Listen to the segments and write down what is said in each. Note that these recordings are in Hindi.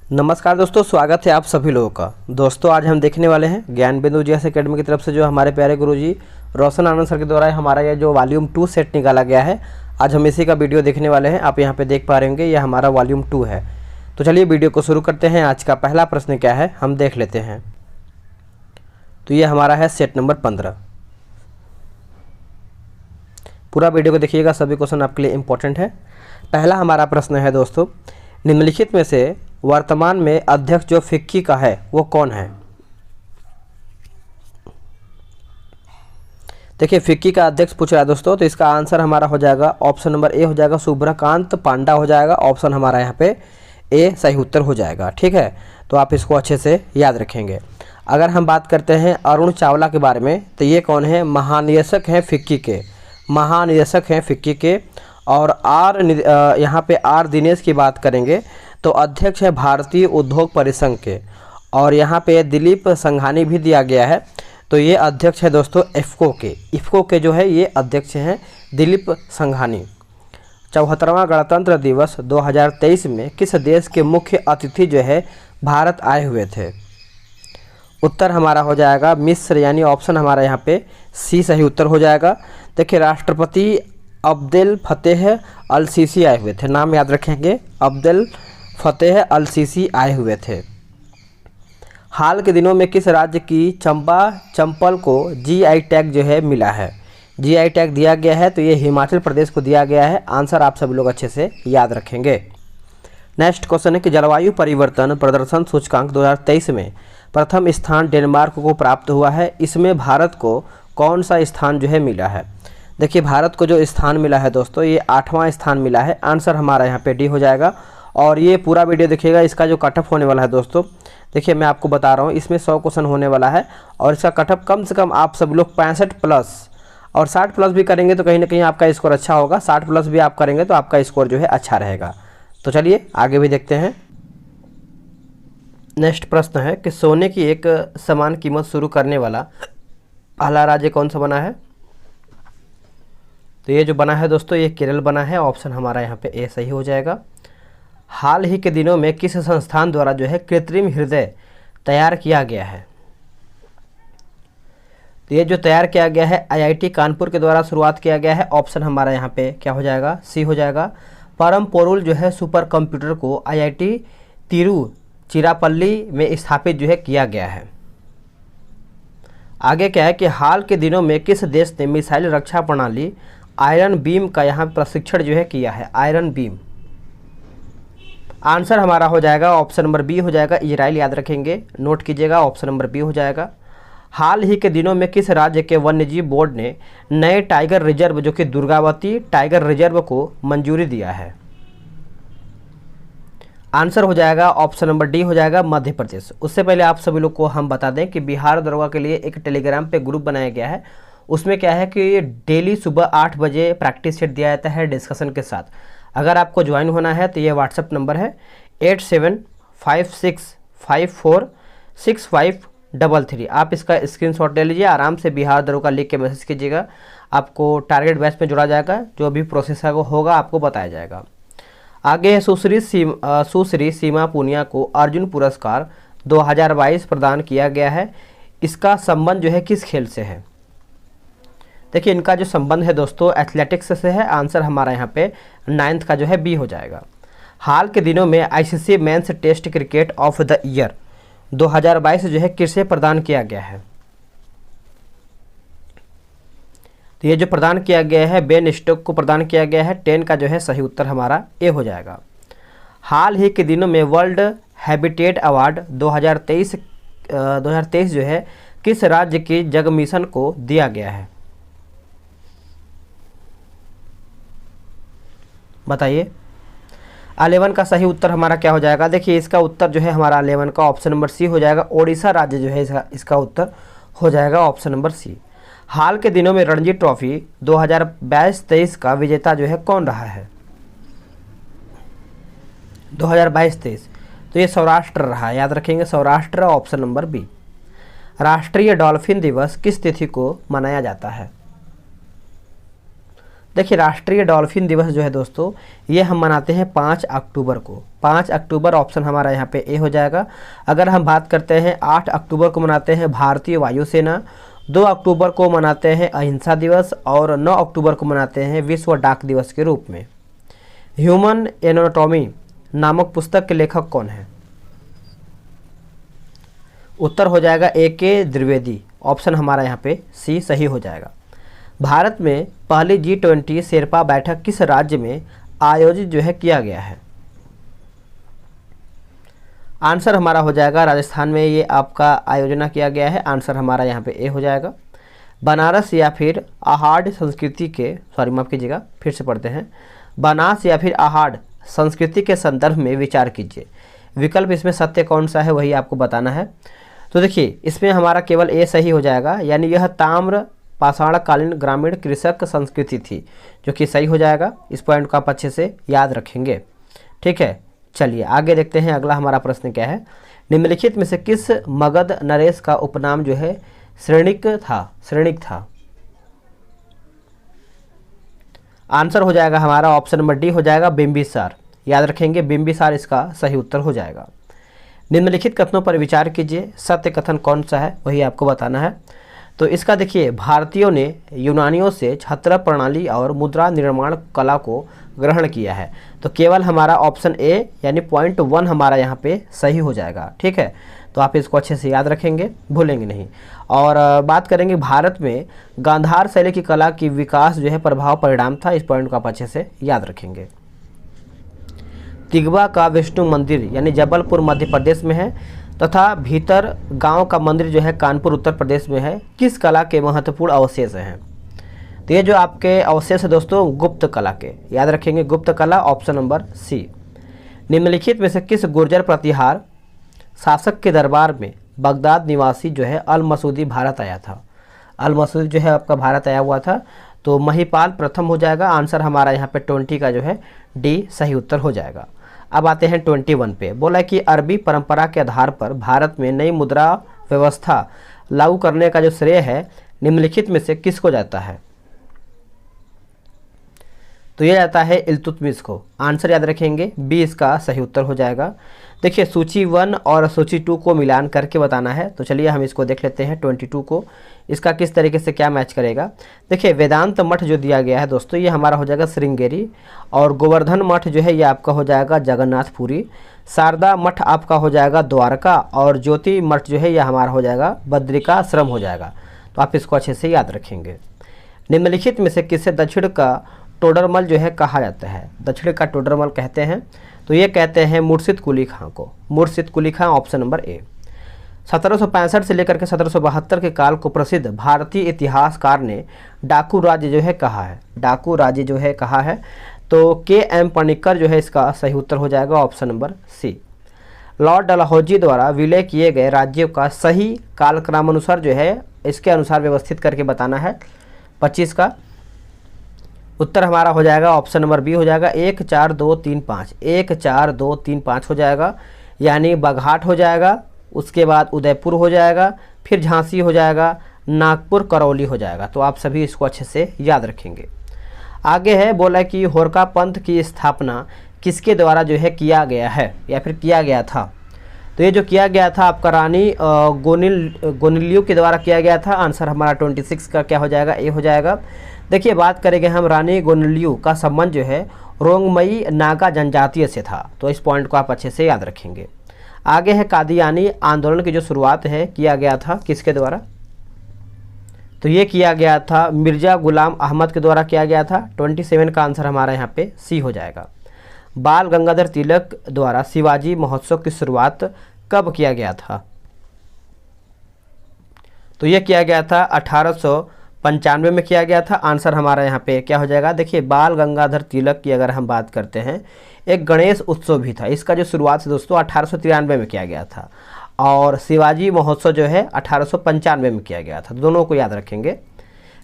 नमस्कार दोस्तों, स्वागत है आप सभी लोगों का। दोस्तों आज हम देखने वाले हैं ज्ञान बिंदु जीएस एकेडमी की तरफ से जो हमारे प्यारे गुरुजी रोशन आनंद सर के द्वारा हमारा यह जो वॉल्यूम 2 सेट निकाला गया है, आज हम इसी का वीडियो देखने वाले हैं। आप यहाँ पे देख पा रहे होंगे, यह हमारा वॉल्यूम 2 है। तो चलिए वीडियो को शुरू करते हैं। आज का पहला प्रश्न क्या है हम देख लेते हैं। तो ये हमारा है सेट नंबर 15। पूरा वीडियो को देखिएगा, सभी क्वेश्चन आपके लिए इंपॉर्टेंट है। पहला हमारा प्रश्न है दोस्तों, निम्नलिखित में से वर्तमान में अध्यक्ष जो फिक्की का है वो कौन है। देखिए फिक्की का अध्यक्ष पूछ रहा है दोस्तों, तो इसका आंसर हमारा हो जाएगा ऑप्शन नंबर ए हो जाएगा, शुभ्रकांत पांडा हो जाएगा। ऑप्शन हमारा यहाँ पे ए सही उत्तर हो जाएगा। ठीक है, तो आप इसको अच्छे से याद रखेंगे। अगर हम बात करते हैं अरुण चावला के बारे में, तो ये कौन है, महानिदेशक हैं फिक्की के, महानिदेशक हैं फिक्की के। और यहाँ पे आर दिनेश की बात करेंगे तो अध्यक्ष है भारतीय उद्योग परिसंघ के। और यहाँ पे दिलीप संघानी भी दिया गया है, तो ये अध्यक्ष है दोस्तों इफ्को के। इफ्को के जो है ये अध्यक्ष हैं दिलीप संघानी। 74वां गणतंत्र दिवस 2023 में किस देश के मुख्य अतिथि जो है भारत आए हुए थे। उत्तर हमारा हो जाएगा मिस्र, यानी ऑप्शन हमारा यहाँ पे सी सही उत्तर हो जाएगा। देखिए राष्ट्रपति अब्देल फतेह अल सीसी आए हुए थे, नाम याद रखेंगे, अब्देल फतेह अल सीसी आए हुए थे। हाल के दिनों में किस राज्य की चंपा चंपल को जीआई टैग जो है मिला है, जीआई टैग दिया गया है, तो ये हिमाचल प्रदेश को दिया गया है। आंसर आप सभी लोग अच्छे से याद रखेंगे। नेक्स्ट क्वेश्चन है कि जलवायु परिवर्तन प्रदर्शन सूचकांक 2023 में प्रथम स्थान डेनमार्क को प्राप्त हुआ है। इसमें भारत को कौन सा स्थान जो है मिला है। देखिए भारत को जो स्थान मिला है दोस्तों, ये 8वां स्थान मिला है। आंसर हमारा यहाँ पे डी हो जाएगा। और ये पूरा वीडियो देखिएगा, इसका जो कटअप होने वाला है दोस्तों, देखिए मैं आपको बता रहा हूँ, इसमें 100 क्वेश्चन होने वाला है। और इसका कटअप कम से कम आप सब लोग 65 प्लस और 60 प्लस भी करेंगे तो कहीं ना कहीं आपका स्कोर अच्छा होगा। 60 प्लस भी आप करेंगे तो आपका स्कोर जो है अच्छा रहेगा। तो चलिए आगे भी देखते हैं। नेक्स्ट प्रश्न है कि सोने की एक समान कीमत शुरू करने वाला पहला राज्य कौन सा बना है। तो ये जो बना है दोस्तों, ये केरल बना है। ऑप्शन हमारा यहाँ पे ए सही हो जाएगा। हाल ही के दिनों में किस संस्थान द्वारा जो है कृत्रिम हृदय तैयार किया गया है। तो ये जो तैयार किया गया है आईआईटी कानपुर के द्वारा शुरुआत किया गया है। ऑप्शन हमारा यहाँ पे क्या हो जाएगा, सी हो जाएगा। परम पोरुल जो है सुपर कंप्यूटर को आईआईटी तिरुचिरापल्ली में स्थापित जो है किया गया है। आगे क्या है कि हाल के दिनों में किस देश ने मिसाइल रक्षा प्रणाली आयरन बीम का यहाँ प्रशिक्षण जो है किया है, आयरन बीम। आंसर हमारा हो जाएगा ऑप्शन नंबर बी हो जाएगा, इजराइल। याद रखेंगे, नोट कीजिएगा, ऑप्शन नंबर बी हो जाएगा। हाल ही के दिनों में किस राज्य के वन्यजीव बोर्ड ने नए टाइगर रिजर्व जो कि दुर्गावती टाइगर रिजर्व को मंजूरी दिया है। आंसर हो जाएगा ऑप्शन नंबर डी हो जाएगा, मध्य प्रदेश। उससे पहले आप सभी लोग को हम बता दें कि बिहार दरोगा के लिए एक टेलीग्राम पे ग्रुप बनाया गया है। उसमें क्या है कि डेली सुबह 8 बजे प्रैक्टिस सेट दिया जाता है डिस्कशन के साथ। अगर आपको ज्वाइन होना है तो ये व्हाट्सअप नंबर है 8756546533। आप इसका स्क्रीनशॉट ले लीजिए, आराम से बिहार दरोगा लिख के मैसेज कीजिएगा। आपको टारगेट बैच में जुड़ा जाएगा, जो भी प्रोसेस होगा आपको बताया जाएगा। आगे है सुश्री सीमा पुनिया को अर्जुन पुरस्कार 2022 प्रदान किया गया है। इसका संबंध जो है किस खेल से है। देखिए इनका जो संबंध है दोस्तों एथलेटिक्स से है। आंसर हमारा यहाँ पे 9th का जो है बी हो जाएगा। हाल के दिनों में ICC men's test cricket of the year 2022 जो है किसे प्रदान किया गया है। तो ये जो प्रदान किया गया है बेन स्टोक को प्रदान किया गया है। 10 का जो है सही उत्तर हमारा ए हो जाएगा। हाल ही के दिनों में वर्ल्ड हैबिटेट अवार्ड 2023 जो है किस राज्य की जग मिशन को दिया गया है, बताइए। 11 का सही उत्तर हमारा क्या हो जाएगा। देखिए इसका उत्तर जो है हमारा 11 का ऑप्शन नंबर सी हो जाएगा। ओडिशा राज्य जो है इसका उत्तर हो जाएगा ऑप्शन नंबर सी। हाल के दिनों में रणजी ट्रॉफी 2022-23 का विजेता जो है कौन रहा है। 2022-23 तो ये सौराष्ट्र रहा है, याद रखेंगे, सौराष्ट्र, ऑप्शन नंबर बी। राष्ट्रीय डॉल्फिन दिवस किस तिथि को मनाया जाता है। देखिए राष्ट्रीय डॉल्फिन दिवस जो है दोस्तों, ये हम मनाते हैं 5 अक्टूबर को। 5 अक्टूबर ऑप्शन हमारा यहाँ पे ए हो जाएगा। अगर हम बात करते हैं 8 अक्टूबर को मनाते हैं भारतीय वायुसेना, 2 अक्टूबर को मनाते हैं अहिंसा दिवस और 9 अक्टूबर को मनाते हैं विश्व डाक दिवस के रूप में। ह्यूमन एनाटॉमी नामक पुस्तक के लेखक कौन है? उत्तर हो जाएगा ए के द्विवेदी। ऑप्शन हमारा यहाँ पे सी सही हो जाएगा। भारत में पहली G20 शेरपा बैठक किस राज्य में आयोजित जो है किया गया है? आंसर हमारा हो जाएगा राजस्थान में ये आपका आयोजना किया गया है। आंसर हमारा यहाँ पे ए हो जाएगा। बनारस या फिर आहाड़ संस्कृति के, सॉरी माफ कीजिएगा, फिर से पढ़ते हैं। बनास या फिर आहाड़ संस्कृति के संदर्भ में विचार कीजिए। विकल्प इसमें सत्य कौन सा है वही आपको बताना है। तो देखिए इसमें हमारा केवल ए सही हो जाएगा, यानी यह ताम्र पाषाणकालीन ग्रामीण कृषक संस्कृति थी, जो कि सही हो जाएगा। इस पॉइंट को आप अच्छे से याद रखेंगे, ठीक है। चलिए आगे देखते हैं, अगला हमारा प्रश्न क्या है। निम्नलिखित में से किस मगध नरेश का उपनाम जो है श्रेणिक था? आंसर हो जाएगा हमारा ऑप्शन नंबर डी हो जाएगा बिंबिसार। याद रखेंगे, बिंबिसार इसका सही उत्तर हो जाएगा। निम्नलिखित कथनों पर विचार कीजिए, सत्य कथन कौन सा है वही आपको बताना है। तो इसका देखिए, भारतीयों ने यूनानियों से छत्र प्रणाली और मुद्रा निर्माण कला को ग्रहण किया है। तो केवल हमारा ऑप्शन ए यानी पॉइंट 1 हमारा यहाँ पे सही हो जाएगा, ठीक है। तो आप इसको अच्छे से याद रखेंगे, भूलेंगे नहीं। और बात करेंगे भारत में गांधार शैली की कला की विकास जो है प्रभाव परिणाम था। इस पॉइंट को आप अच्छे से याद रखेंगे। तिगवा का विष्णु मंदिर यानी जबलपुर मध्य प्रदेश में है तथा भीतर गांव का मंदिर जो है कानपुर उत्तर प्रदेश में है। किस कला के महत्वपूर्ण अवशेष हैं? तो ये जो आपके अवशेष है दोस्तों गुप्त कला के, याद रखेंगे गुप्त कला, ऑप्शन नंबर सी। निम्नलिखित में से किस गुर्जर प्रतिहार शासक के दरबार में बगदाद निवासी जो है अल मसूदी भारत आया था? अल मसूदी जो है आपका भारत आया हुआ था। तो महिपाल प्रथम हो जाएगा। आंसर हमारा यहाँ पे 20 का जो है डी सही उत्तर हो जाएगा। अब आते हैं 21 पे। बोला कि अरबी परंपरा के आधार पर भारत में नई मुद्रा व्यवस्था लागू करने का जो श्रेय है निम्नलिखित में से किसको जाता है? तो ये जाता है इल्तुतमिश को। आंसर याद रखेंगे, बी इसका सही उत्तर हो जाएगा। देखिए सूची 1 और सूची 2 को मिलान करके बताना है। तो चलिए हम इसको देख लेते हैं 22 को, इसका किस तरीके से क्या मैच करेगा। देखिए वेदांत मठ जो दिया गया है दोस्तों ये हमारा हो जाएगा श्रृंगेरी, और गोवर्धन मठ जो है ये आपका हो जाएगा जगन्नाथपुरी, शारदा मठ आपका हो जाएगा द्वारका, और ज्योति मठ जो है ये हमारा हो जाएगा बद्रिकाश्रम हो जाएगा। तो आप इसको अच्छे से याद रखेंगे। निम्नलिखित में से किसे दक्षिण का टोडरमल जो है कहा जाता है? दक्षिण का टोडरमल कहते हैं। तो ये कहते हैं मुर्शिद कुली खां को। मुर्शिद कुली खां ऑप्शन नंबर ए। 1765 से लेकर के 1772 के काल को प्रसिद्ध भारतीय इतिहासकार ने डाकू राज्य जो है कहा है? डाकू राज्य जो है कहा है। तो के एम पणिक्कर जो है इसका सही उत्तर हो जाएगा, option number C. Lord Dalhousie द्वारा विलय किए गए राज्यों का सही कालक्रमानुसार जो है इसके अनुसार व्यवस्थित करके बताना है। 25 का उत्तर हमारा हो जाएगा ऑप्शन नंबर बी हो जाएगा 1 4 2 3 5। 1 4 2 3 5 हो जाएगा, यानी बघाट हो जाएगा, उसके बाद उदयपुर हो जाएगा, फिर झांसी हो जाएगा, नागपुर करौली हो जाएगा। तो आप सभी इसको अच्छे से याद रखेंगे। आगे है बोला कि होरका पंथ की स्थापना किसके द्वारा जो है किया गया है या फिर किया गया था? तो ये जो किया गया था आपका रानी गोनिल्यू के द्वारा किया गया था। आंसर हमारा 26 का क्या हो जाएगा? ए हो जाएगा। देखिए बात करेंगे हम रानी गोनिल्यू का संबंध जो है रोंगमई नागा जनजातीय से था। तो इस पॉइंट को आप अच्छे से याद रखेंगे। आगे है कादियानी आंदोलन की जो शुरुआत है किया गया था किसके द्वारा? तो ये किया गया था मिर्जा गुलाम अहमद के द्वारा किया गया था। 27 का आंसर हमारा यहाँ पे सी हो जाएगा। बाल गंगाधर तिलक द्वारा शिवाजी महोत्सव की शुरुआत कब किया गया था? तो ये किया गया था 1895 में किया गया था। आंसर हमारा यहाँ पे क्या हो जाएगा? देखिए बाल गंगाधर तिलक की अगर हम बात करते हैं, एक गणेश उत्सव भी था। इसका जो शुरुआत है दोस्तों 1893 में किया गया था, और शिवाजी महोत्सव जो है 1895 में किया गया था। दोनों को याद रखेंगे।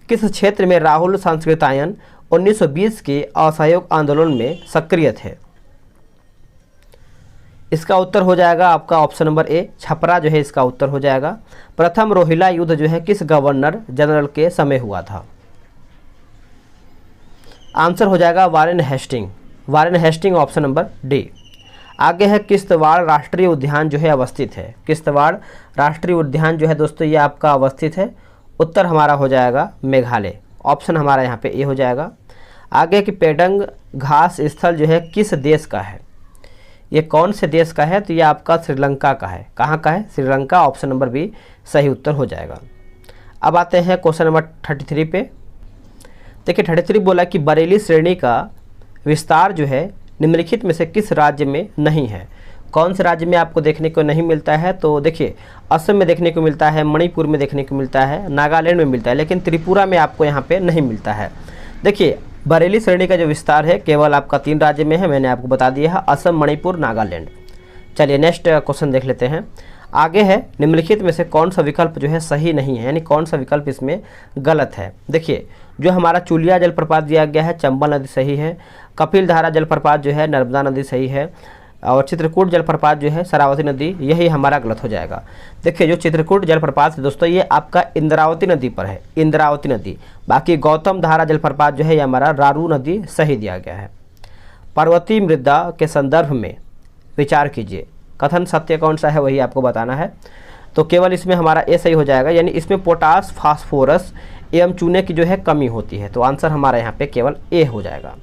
किस क्षेत्र में राहुल सांस्कृतायन 1920 के असहयोग आंदोलन में सक्रिय थे? इसका उत्तर हो जाएगा आपका ऑप्शन नंबर ए, छपरा जो है इसका उत्तर हो जाएगा। प्रथम रोहिला युद्ध जो है किस गवर्नर जनरल के समय हुआ था? आंसर हो जाएगा Warren Hasting, Warren Hasting option number D. आगे है किश्तवाड़ राष्ट्रीय उद्यान जो है अवस्थित है, किश्तवाड़ राष्ट्रीय उद्यान जो है दोस्तों ये आपका अवस्थित है, उत्तर हमारा हो जाएगा मेघालय, ऑप्शन हमारा यहाँ पे ए हो जाएगा। आगे की पेडंग घास स्थल जो है किस देश का है, ये कौन से देश का है, तो ये आपका श्रीलंका का है। कहाँ का है, श्रीलंका, ऑप्शन नंबर बी सही उत्तर हो जाएगा। अब आते हैं क्वेश्चन नंबर 33 पे। देखिए 33 बोला कि बरेली श्रेणी का विस्तार जो है निम्नलिखित में से किस राज्य में नहीं है। कौन से राज्य में आपको देखने को नहीं मिलता है, तो देखिए असम में देखने को मिलता है, मणिपुर में देखने को मिलता है, नागालैंड में मिलता है, लेकिन त्रिपुरा में आपको यहाँ पे नहीं मिलता है। देखिए बरेली श्रेणी का जो विस्तार है केवल आपका 3 राज्य में है, मैंने आपको बता दिया है, असम, मणिपुर, नागालैंड। चलिए नेक्स्ट क्वेश्चन देख लेते हैं। आगे है निम्नलिखित में से कौन सा विकल्प जो है सही नहीं है, यानी कौन सा विकल्प इसमें गलत है। देखिए जो हमारा चुलिया जलप्रपात दिया गया है चंबल नदी सही है, कपिल धारा जलप्रपात जो है नर्मदा नदी सही है, और चित्रकूट जलप्रपात जो है शरावती नदी, यही हमारा गलत हो जाएगा। देखिए जो चित्रकूट जलप्रपात है दोस्तों ये आपका इंद्रावती नदी पर है, इंद्रावती नदी। बाकी गौतम धारा जलप्रपात जो है ये हमारा रारू नदी सही दिया गया है। पर्वतीय मृदा के संदर्भ में विचार कीजिए, कथन सत्य कौन सा है वही आपको बताना है। तो केवल इसमें हमारा ए सही हो जाएगा, यानी इसमें पोटास, फास्फोरस एवं चूने की जो है कमी होती है, तो आंसर हमारा यहाँ पे केवल ए हो जाएगा।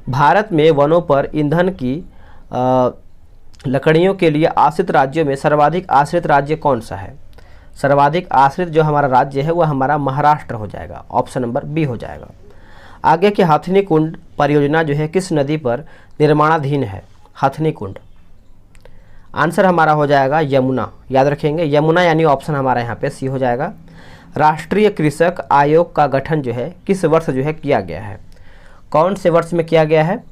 भारत में वनों पर ईंधन की लकड़ियों के लिए आश्रित राज्यों में सर्वाधिक आश्रित राज्य कौन सा है। सर्वाधिक आश्रित जो हमारा राज्य है वह हमारा महाराष्ट्र हो जाएगा, ऑप्शन नंबर बी हो जाएगा। आगे की हथनी कुंड परियोजना जो है किस नदी पर निर्माणाधीन है, हथनी कुंड, आंसर हमारा हो जाएगा यमुना, याद रखेंगे यमुना, यानी ऑप्शन हमारा यहाँ पे सी हो जाएगा। राष्ट्रीय कृषक आयोग का गठन जो है किस वर्ष जो है किया गया है, कौन से वर्ष में किया गया है,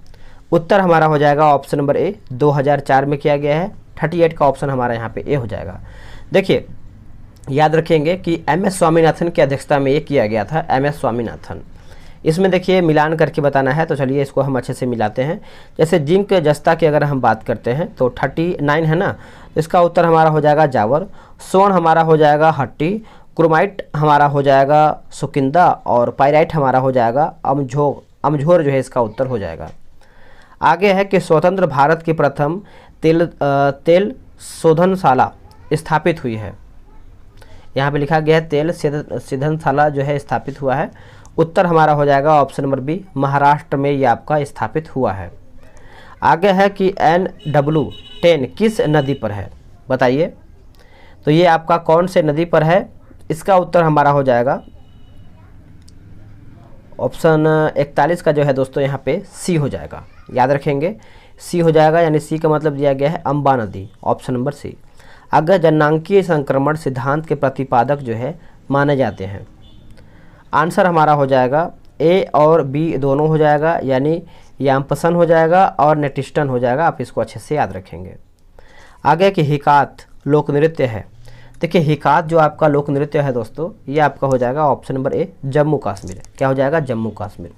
उत्तर हमारा हो जाएगा ऑप्शन नंबर ए 2004 में किया गया है। 38 का ऑप्शन हमारा यहाँ पे ए हो जाएगा। देखिए याद रखेंगे कि एम.एस. स्वामीनाथन की अध्यक्षता में ये किया गया था, एम.एस. स्वामीनाथन। इसमें देखिए मिलान करके बताना है, तो चलिए इसको हम अच्छे से मिलाते हैं। जैसे जिंक जस्ता की अगर हम बात करते हैं तो 39 है ना, इसका उत्तर हमारा हो जाएगा जावर। स्वर्ण हमारा हो जाएगा हट्टी, क्रोमाइट हमारा हो जाएगा सुकिंदा, और पायराइट हमारा हो जाएगा अमझोर जो है इसका उत्तर हो जाएगा। आगे है कि स्वतंत्र भारत की प्रथम तेल शोधनशाला स्थापित हुई है, यहाँ पे लिखा गया है तेल शोधनशाला जो है स्थापित हुआ है, उत्तर हमारा हो जाएगा ऑप्शन नंबर बी महाराष्ट्र में ये आपका स्थापित हुआ है। आगे है कि NW10 किस नदी पर है, बताइए, तो ये आपका कौन से नदी पर है, इसका उत्तर हमारा हो जाएगा ऑप्शन 41 का जो है दोस्तों यहाँ पे सी हो जाएगा, याद रखेंगे सी हो जाएगा, यानी सी का मतलब दिया गया है अम्बा नदी, ऑप्शन नंबर सी। अगर जननांकीय संक्रमण सिद्धांत के प्रतिपादक जो है माने जाते हैं, आंसर हमारा हो जाएगा ए और बी दोनों हो जाएगा, यानी याम्पसन हो जाएगा और नेटिस्टन हो जाएगा, आप इसको अच्छे से याद रखेंगे। आगे कि हिकात लोक नृत्य है, देखिए हिकात जो आपका लोक नृत्य है दोस्तों ये आपका हो जाएगा option number A Jammu Kashmir, क्या हो जाएगा जम्मू कश्मीर।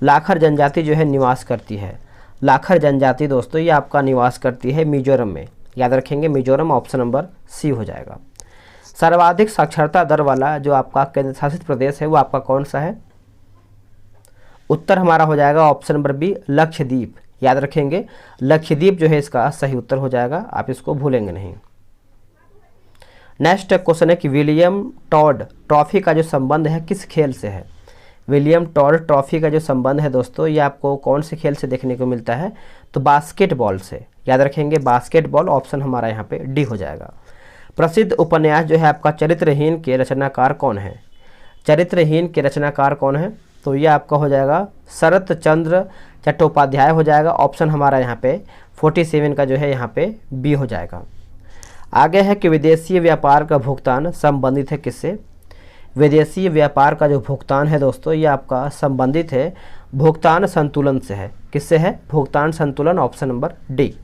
लाखर जनजाति जो है निवास करती है, लाखर जनजाति दोस्तों ये आपका निवास करती है मिजोरम में, याद रखेंगे मिजोरम, ऑप्शन नंबर सी हो जाएगा। सर्वाधिक साक्षरता दर वाला जो आपका केंद्र शासित प्रदेश है वो आपका कौन सा है, उत्तर हमारा हो जाएगा ऑप्शन नंबर बी लक्षद्वीप, याद रखेंगे लक्षद्वीप जो है इसका सही उत्तर हो जाएगा, आप इसको भूलेंगे नहीं। नेक्स्ट क्वेश्चन है कि विलियम टॉड ट्रॉफी का जो संबंध है किस खेल से है। विलियम टॉड ट्रॉफी का जो संबंध है दोस्तों ये आपको कौन से खेल से देखने को मिलता है, तो बास्केटबॉल से, याद रखेंगे बास्केटबॉल, ऑप्शन हमारा यहाँ पे डी हो जाएगा। प्रसिद्ध उपन्यास जो है आपका चरित्रहीन के रचनाकार कौन है, चरित्रहीन के रचनाकार कौन है, तो ये आपका हो जाएगा शरत चंद्र चट्टोपाध्याय हो जाएगा, ऑप्शन हमारा यहाँ पे 47 का जो है यहाँ पे बी हो जाएगा। आगे है कि विदेशी व्यापार का भुगतान संबंधित है किससे, विदेशी व्यापार का जो भुगतान है दोस्तों ये आपका संबंधित है भुगतान संतुलन से है, किससे है, भुगतान संतुलन, option number D.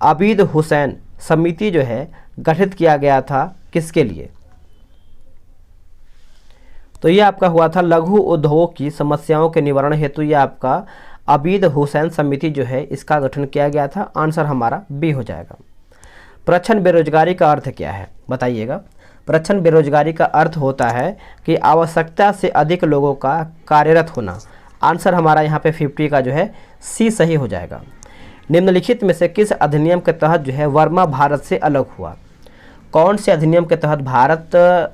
Abid Hussain समिति जो है गठित किया गया था किसके लिए, तो ये आपका हुआ था लघु उद्योग की समस्याओं के निवारण हेतु, ये आपका आबिद हुसैन समिति जो है इसका गठन किया गया था, आंसर हमारा बी हो जाएगा। प्रच्छन्न बेरोजगारी का अर्थ क्या है, बताइएगा। प्रच्छन्न बेरोजगारी का अर्थ होता है कि आवश्यकता से अधिक लोगों का कार्यरत होना, आंसर हमारा यहाँ पे 50 का जो है सी सही हो जाएगा। निम्नलिखित में से किस अधिनियम के तहत जो है वर्मा भारत से अलग हुआ? कौन से अधिनियम के तहत भारत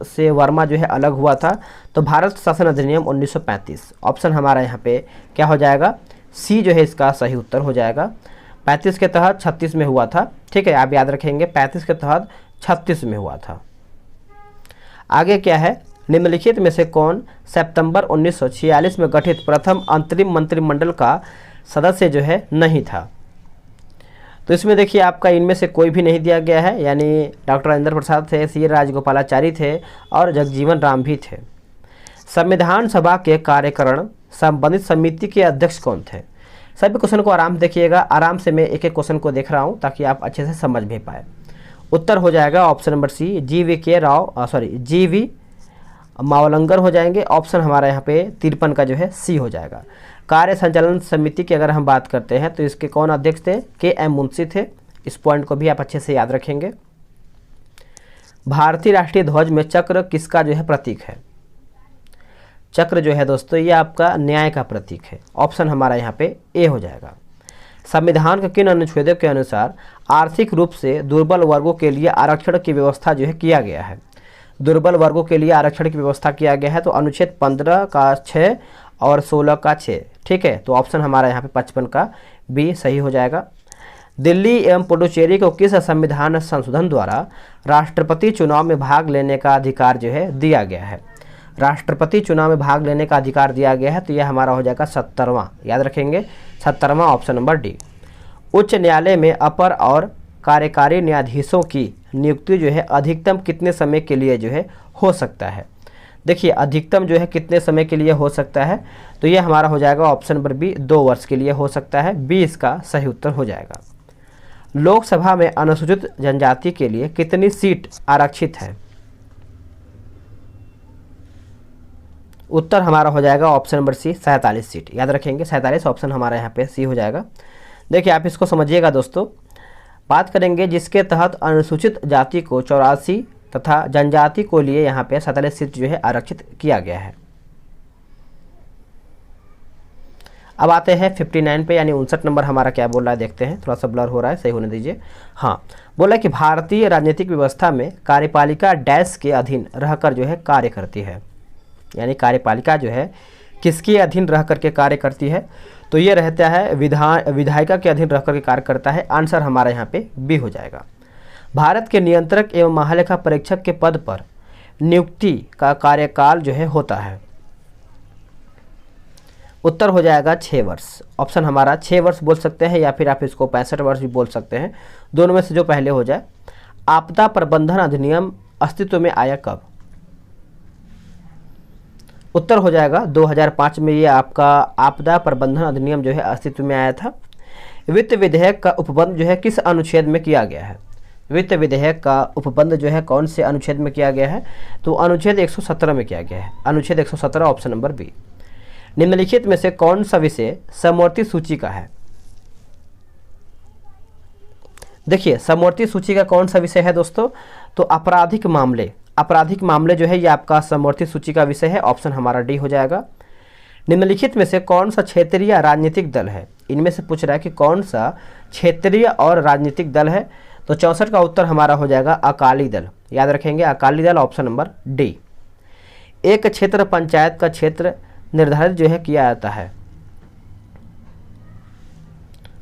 से वर्मा जो है अलग हुआ था? तो भारत शासन अधिनियम 1935। ऑप्शन हमारा यहाँ पे क्या हो जाएगा? सी जो है इसका सही उत्तर हो जाएगा। 35 के तहत 36 में हुआ था। ठीक है, आप याद रखेंगे 35 के तहत 36 में हुआ था। आगे क्या है? निम्नलिखित में से कौन सितंबर 1946 में गठित प्रथम अंतरिम मंत्रिमंडल का सदस्य जो है नहीं था? तो इसमें देखिए आपका इनमें से कोई भी नहीं दिया गया है, यानी डॉक्टर राजेंद्र प्रसाद थे, सी राजगोपालाचारी थे और जगजीवन राम भी थे। संविधान सभा के कार्यकरण संबंधित समिति के अध्यक्ष कौन थे? सभी क्वेश्चन को आराम से देखिएगा, आराम से मैं एक एक क्वेश्चन को देख रहा हूँ ताकि आप अच्छे से समझ भी पाए। उत्तर हो जाएगा option number C, G V. Mavalankar हो जाएंगे। ऑप्शन हमारा यहाँ पे 53 का जो है सी हो जाएगा। कार्य संचालन समिति की अगर हम बात करते हैं तो इसके कौन अध्यक्ष थे? के.एम. मुंशी थे। इस पॉइंट को भी आप अच्छे से याद रखेंगे। भारतीय राष्ट्रीय ध्वज में चक्र किसका जो है प्रतीक है? चक्र जो है दोस्तों ये आपका न्याय का प्रतीक है। ऑप्शन हमारा यहाँ पे ए हो जाएगा। संविधान के किन अनुच्छेदों के अनुसार आर्थिक रूप से दुर्बल वर्गों के लिए आरक्षण की व्यवस्था जो है किया गया है? दुर्बल वर्गों के लिए आरक्षण की व्यवस्था किया गया है तो अनुच्छेद 15 का 6 और 16 का 6। ठीक है, तो ऑप्शन हमारा यहाँ पे 55 का बी सही हो जाएगा। दिल्ली एवं पुडुचेरी को किस संविधान संशोधन द्वारा राष्ट्रपति चुनाव में भाग लेने का अधिकार जो है दिया गया है? राष्ट्रपति चुनाव में भाग लेने का अधिकार दिया गया है तो यह हमारा हो जाएगा 70वां, याद रखेंगे 70वां, ऑप्शन नंबर डी। उच्च न्यायालय में अपर और कार्यकारी न्यायाधीशों की नियुक्ति जो है अधिकतम कितने समय के लिए जो है हो सकता है? देखिए अधिकतम जो है कितने समय के लिए हो सकता है? तो ये हमारा हो जाएगा ऑप्शन नंबर बी, 2 वर्ष के लिए हो सकता है। बी इसका सही उत्तर हो जाएगा। लोकसभा में अनुसूचित जनजाति के लिए कितनी सीट आरक्षित है? उत्तर हमारा हो जाएगा ऑप्शन नंबर सी, 47 सीट, याद रखेंगे 47। ऑप्शन हमारा यहाँ पे सी हो जाएगा। देखिए आप इसको समझिएगा दोस्तों। बात करेंगे जिसके तहत अनुसूचित जाति को 84 तथा जनजाति को लिए यहाँ पे 47 सीट जो है आरक्षित किया गया है। अब आते हैं 59 पे, यानी 59 नंबर हमारा क्या बोल रहा है देखते हैं। थोड़ा सा ब्लर हो रहा है, सही होने दीजिए। हाँ, बोला कि भारतीय राजनीतिक व्यवस्था में कार्यपालिका डैश के अधीन रहकर जो है कार्य करती है, यानी कार्यपालिका जो है किसके अधीन रह करके कार्य करती है? तो ये रहता है विधायिका के अधीन रह करके कार्य करता है। आंसर हमारा यहाँ पे बी हो जाएगा। भारत के नियंत्रक एवं महालेखा परीक्षक के पद पर नियुक्ति का कार्यकाल जो है होता है? उत्तर हो जाएगा 6 वर्ष। ऑप्शन हमारा 6 वर्ष बोल सकते हैं या फिर आप इसको 65 वर्ष भी बोल सकते हैं, दोनों में से जो पहले हो जाए। आपदा प्रबंधन अधिनियम अस्तित्व में आया कब? उत्तर हो जाएगा 2005 में ये आपका आपदा प्रबंधन अधिनियम जो है अस्तित्व में आया था। वित्त विधेयक का उपबंध जो है किस अनुच्छेद में किया गया है? वित्त विधेयक का उपबंध जो है कौन से अनुच्छेद में किया गया है? तो अनुच्छेद 117 में किया गया है। अनुच्छेद 117, ऑप्शन नंबर बी। निम्नलिखित में से कौन सा विषय समवर्ती सूची का है? देखिए समवर्ती सूची का कौन सा विषय है दोस्तों? तो आपराधिक मामले जो है ये आपका समवर्ती सूची का विषय है। ऑप्शन हमारा डी हो जाएगा। निम्नलिखित में से कौन सा क्षेत्रीय राजनीतिक दल है? इनमें से पूछ रहा है कि कौन सा क्षेत्रीय और राजनीतिक दल है? तो 64 का उत्तर हमारा हो जाएगा अकाली दल, याद रखेंगे Akali Dal, option number D. एक क्षेत्र पंचायत का क्षेत्र निर्धारित जो है किया जाता है?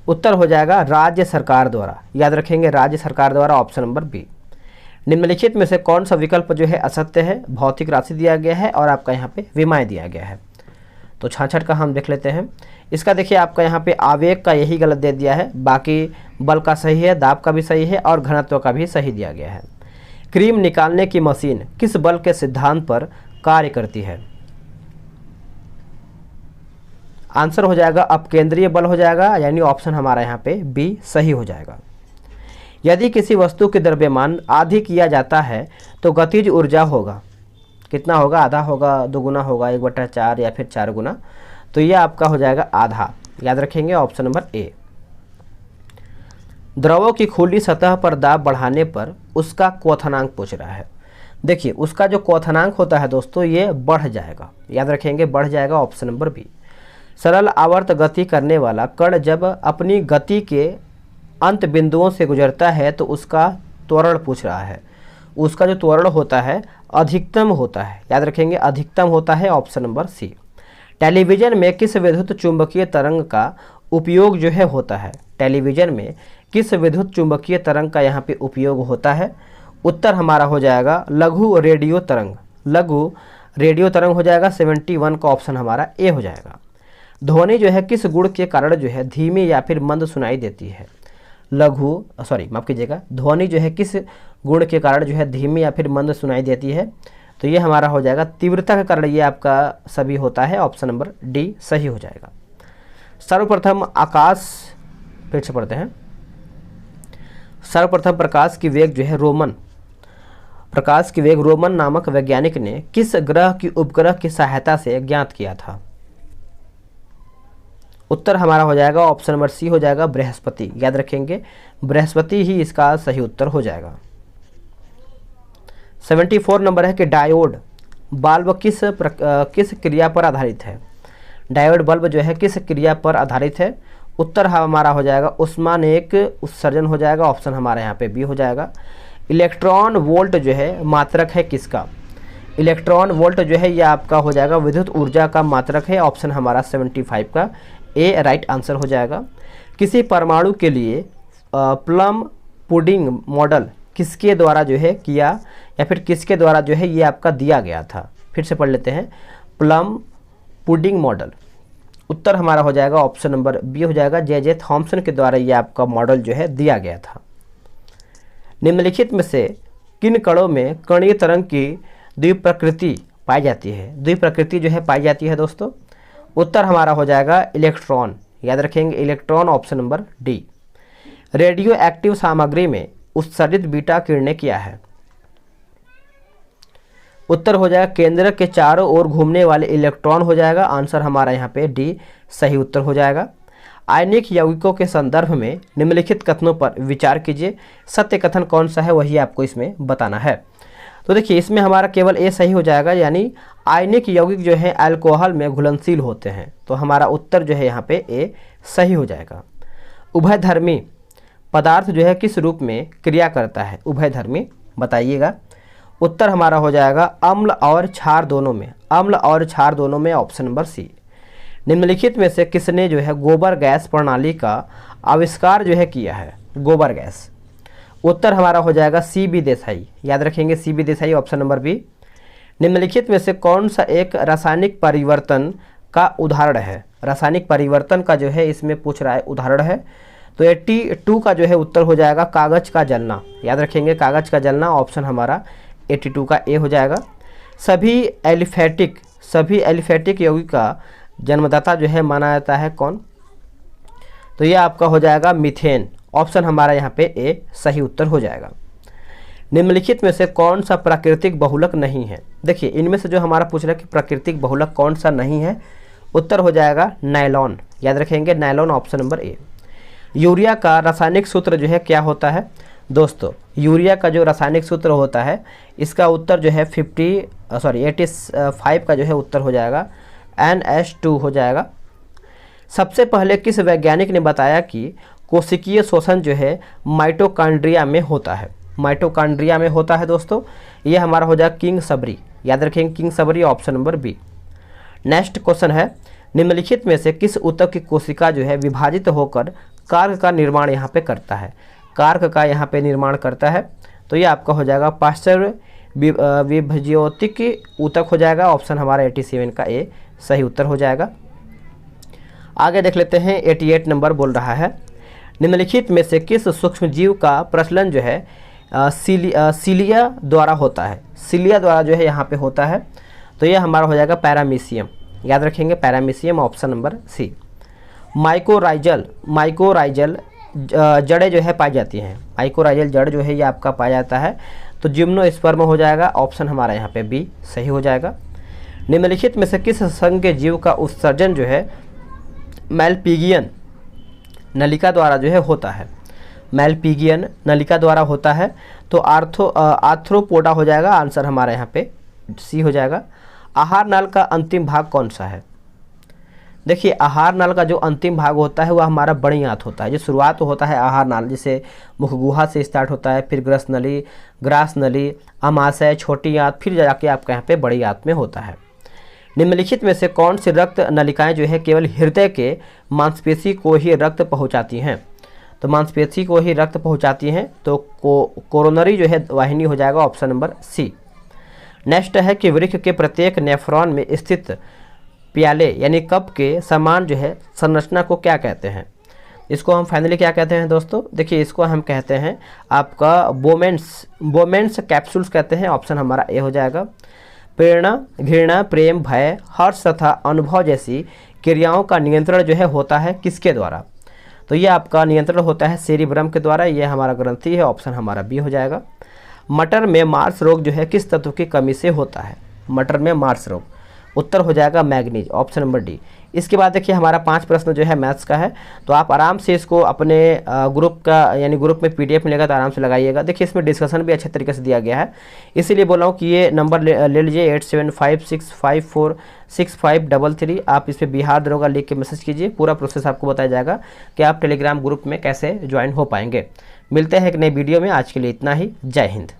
उत्तर हो जाएगा राज्य सरकार द्वारा, याद रखेंगे राज्य सरकार द्वारा, ऑप्शन नंबर बी। निम्नलिखित में से कौन सा विकल्प जो है असत्य है? भौतिक राशि दिया गया है और आपका यहाँ पे विमाएँ दिया गया है। तो 66 का हम देख लेते हैं। इसका देखिए आपका यहाँ पे आवेग का यही गलत दे दिया है, बाकी बल का सही है, दाब का भी सही है और घनत्व का भी सही दिया गया है। क्रीम निकालने की मशीन किस बल के सिद्धांत पर कार्य करती है? आंसर हो जाएगा अपकेंद्रीय बल हो जाएगा, यानी ऑप्शन हमारा यहाँ पे बी सही हो जाएगा। यदि किसी वस्तु के द्रव्यमान आधी किया जाता है तो गतिज ऊर्जा होगा कितना होगा? आधा होगा, दोगुना होगा, 1/4 या फिर 4 गुना? तो ये आपका हो जाएगा आधा, याद रखेंगे ऑप्शन नंबर ए। द्रवों की खुली सतह पर दाब बढ़ाने पर उसका क्वथनांक पूछ रहा है। देखिए उसका जो क्वथनांक होता है दोस्तों ये बढ़ जाएगा, याद रखेंगे बढ़ जाएगा, ऑप्शन नंबर बी। सरल आवर्त गति करने वाला कण जब अपनी गति के अंत बिंदुओं से गुजरता है तो उसका त्वरण पूछ रहा है। उसका जो त्वरण होता है अधिकतम होता है, याद रखेंगे अधिकतम होता है, ऑप्शन नंबर सी। टेलीविज़न में किस विद्युत चुंबकीय तरंग का उपयोग जो है होता है? टेलीविज़न में किस विद्युत चुंबकीय तरंग का यहाँ पे उपयोग होता है? उत्तर हमारा हो जाएगा लघु रेडियो तरंग। लघु रेडियो तरंग हो जाएगा 71 का ऑप्शन हमारा ए हो जाएगा। ध्वनि जो है किस गुण के कारण जो है धीमी या फिर मंद सुनाई देती है? माफ़ कीजिएगा, ध्वनि जो है किस गुण के कारण जो है धीमी या फिर मंद सुनाई देती है? तो ये हमारा हो जाएगा तीव्रता के कारण ये आपका सभी होता है, ऑप्शन नंबर डी सही हो जाएगा। सर्वप्रथम आकाश, फिर से पढ़ते हैं, सर्वप्रथम प्रकाश की वेग जो है प्रकाश की वेग रोमन नामक वैज्ञानिक ने किस ग्रह की उपग्रह की सहायता से ज्ञात किया था? उत्तर हमारा हो जाएगा ऑप्शन नंबर सी हो जाएगा बृहस्पति। याद रखेंगे बृहस्पति ही इसका सही उत्तर हो जाएगा। 74 नंबर है कि डायोड बल्ब किस क्रिया पर आधारित है? डायोड बल्ब जो है किस क्रिया पर आधारित है? उत्तर हमारा हो जाएगा उष्मानेक उत्सर्जन हो जाएगा, ऑप्शन हमारे यहाँ पे बी हो जाएगा। इलेक्ट्रॉन वोल्ट जो है मात्रक है किसका? इलेक्ट्रॉन वोल्ट जो है यह आपका हो जाएगा विद्युत ऊर्जा का मात्रक है, ऑप्शन हमारा 75 का ए राइट आंसर हो जाएगा। किसी परमाणु के लिए प्लम पुडिंग मॉडल किसके द्वारा जो है किया या फिर किसके द्वारा जो है ये आपका दिया गया था? फिर से पढ़ लेते हैं, प्लम पुडिंग मॉडल। उत्तर हमारा हो जाएगा ऑप्शन नंबर बी हो जाएगा, जे थॉमसन के द्वारा ये आपका मॉडल जो है दिया गया था। निम्नलिखित में से किन कणों में कणीय तरंग की द्विप्रकृति पाई जाती है? द्विप्रकृति जो है पाई जाती है दोस्तों। उत्तर हमारा हो जाएगा इलेक्ट्रॉन। याद रखेंगे electron, option number D. Radio active सामग्री में उत्सर्जित बीटा किरणें क्या है? उत्तर हो जाएगा केंद्र के चारों ओर घूमने वाले इलेक्ट्रॉन हो जाएगा, आंसर हमारा यहाँ पे डी सही उत्तर हो जाएगा। आयनिक यौगिकों के संदर्भ में निम्नलिखित कथनों पर विचार कीजिए, सत्य कथन कौन सा है वही आपको इसमें बताना है। तो देखिए इसमें हमारा केवल ए सही हो जाएगा, यानी आयनिक यौगिक जो है अल्कोहल में घुलनशील होते हैं, तो हमारा उत्तर जो है यहाँ पे ए सही हो जाएगा। उभयधर्मी पदार्थ जो है किस रूप में क्रिया करता है? उभयधर्मी बताइएगा। उत्तर हमारा हो जाएगा अम्ल और क्षार दोनों में, अम्ल और क्षार दोनों में, ऑप्शन नंबर सी। निम्नलिखित में से किसने जो है गोबर गैस प्रणाली का आविष्कार जो है किया है? गोबर गैस। उत्तर हमारा हो जाएगा सी बी देसाई। याद रखेंगे C B Desai, option number B. निम्नलिखित में से कौन सा एक रासायनिक परिवर्तन का उदाहरण है? रासायनिक परिवर्तन का जो है इसमें पूछ रहा है उदाहरण है, तो 82 का जो है उत्तर हो जाएगा कागज़ का जलना। याद रखेंगे कागज़ का जलना, ऑप्शन हमारा 82 का ए हो जाएगा। सभी एलिफेटिक यौगिक का जन्मदाता जो है माना जाता है कौन? तो ये आपका हो जाएगा मीथेन, ऑप्शन हमारा यहाँ पे ए सही उत्तर हो जाएगा। निम्नलिखित में से कौन सा प्राकृतिक बहुलक नहीं है? देखिए इनमें से जो हमारा पूछ रहा है कि प्राकृतिक बहुलक कौन सा नहीं है, उत्तर हो जाएगा नायलॉन। याद रखेंगे nylon, option number A. Urea का रासायनिक सूत्र जो है क्या होता है? दोस्तों यूरिया का जो रासायनिक सूत्र होता है इसका उत्तर जो है 85 का जो है उत्तर हो जाएगा NH2 हो जाएगा। सबसे पहले किस वैज्ञानिक ने बताया कि कोशिकीय शोषण जो है माइटोकॉन्ड्रिया में होता है? माइटोकॉन्ड्रिया में होता है दोस्तों, ये हमारा हो जाएगा किंग सबरी। याद रखेंगे किंग सबरी, option number B. Next question है, निम्नलिखित में से किस ऊतक की कोशिका जो है विभाजित होकर कार्क का निर्माण यहाँ पे करता है? कार्क का यहाँ पे निर्माण करता है, तो ये आपका हो जाएगा पाश्चर विभज्योतिक ऊतक हो जाएगा, ऑप्शन हमारा 87 का ए सही उत्तर हो जाएगा। आगे देख लेते हैं 88 नंबर बोल रहा है, निम्नलिखित में से किस सूक्ष्मजीव का प्रचलन जो है सीलिया द्वारा होता है? सीलिया द्वारा जो है यहाँ पे होता है, तो ये हमारा हो जाएगा पैरामीशियम। याद रखेंगे paramecium, option number C. Mycorrhizal जड़ें जो है पाई जाती हैं, माइकोराइजल जड़ जो है ये आपका पाया जाता है, तो जिम्नोस्पर्म हो जाएगा, ऑप्शन हमारा यहाँ पे बी सही हो जाएगा। निम्नलिखित में से किस संघ जीव का उत्सर्जन जो है मैलपिगियन नलिका द्वारा जो है होता है? मैलपिगियन नलिका द्वारा होता है, तो आर्थ्रोपोडा हो जाएगा, आंसर हमारा यहाँ पे सी हो जाएगा। आहार नाल का अंतिम भाग कौन सा है? देखिए आहार नाल का जो अंतिम भाग होता है वह हमारा बड़ी आंत होता है। जो शुरुआत होता है आहार नाल, जिसे मुखगुहा से स्टार्ट होता है, फिर ग्रास नली, अमाशय, छोटी आंत, फिर जाके आपके यहाँ पे बड़ी आंत में होता है। निम्नलिखित में से कौन सी रक्त नलिकाएं जो है केवल हृदय के मांसपेशी को ही रक्त पहुंचाती हैं? तो मांसपेशी को ही रक्त पहुंचाती हैं, तो कोरोनरी जो है वाहिनी हो जाएगा ऑप्शन नंबर सी। नेक्स्ट है कि वृक्क के प्रत्येक नेफ्रॉन में स्थित प्याले यानी कप के समान जो है संरचना को क्या कहते हैं? इसको हम फाइनली क्या कहते हैं दोस्तों? देखिए इसको हम कहते हैं आपका बोमेंस कैप्सूल्स कहते हैं। ऑप्शन हमारा ए हो जाएगा। प्रेरणा, घृणा, प्रेम, भय, हर्ष तथा अनुभव जैसी क्रियाओं का नियंत्रण जो है होता है किसके द्वारा? तो ये आपका नियंत्रण होता है सेरिब्रम के द्वारा। ये हमारा ग्रंथि है। ऑप्शन हमारा बी हो जाएगा। मटर में मार्स रोग जो है किस तत्व की कमी से होता है? मटर में मार्स रोग, उत्तर हो जाएगा मैग्नीज, ऑप्शन नंबर डी। इसके बाद देखिए हमारा 5 प्रश्न जो है मैथ्स का है, तो आप आराम से इसको अपने ग्रुप का यानी ग्रुप में पीडीएफ मिलेगा तो आराम से लगाइएगा। देखिए इसमें डिस्कशन भी अच्छे तरीके से दिया गया है, इसीलिए बोल रहा हूँ कि ये नंबर ले लीजिए 8756546533। आप इस पर बिहार दरोगा लिख के मैसेज कीजिए, पूरा प्रोसेस आपको बताया जाएगा कि आप टेलीग्राम ग्रुप में कैसे ज्वाइन हो पाएंगे। मिलते हैं एक नई वीडियो में, आज के लिए इतना ही। जय हिंद।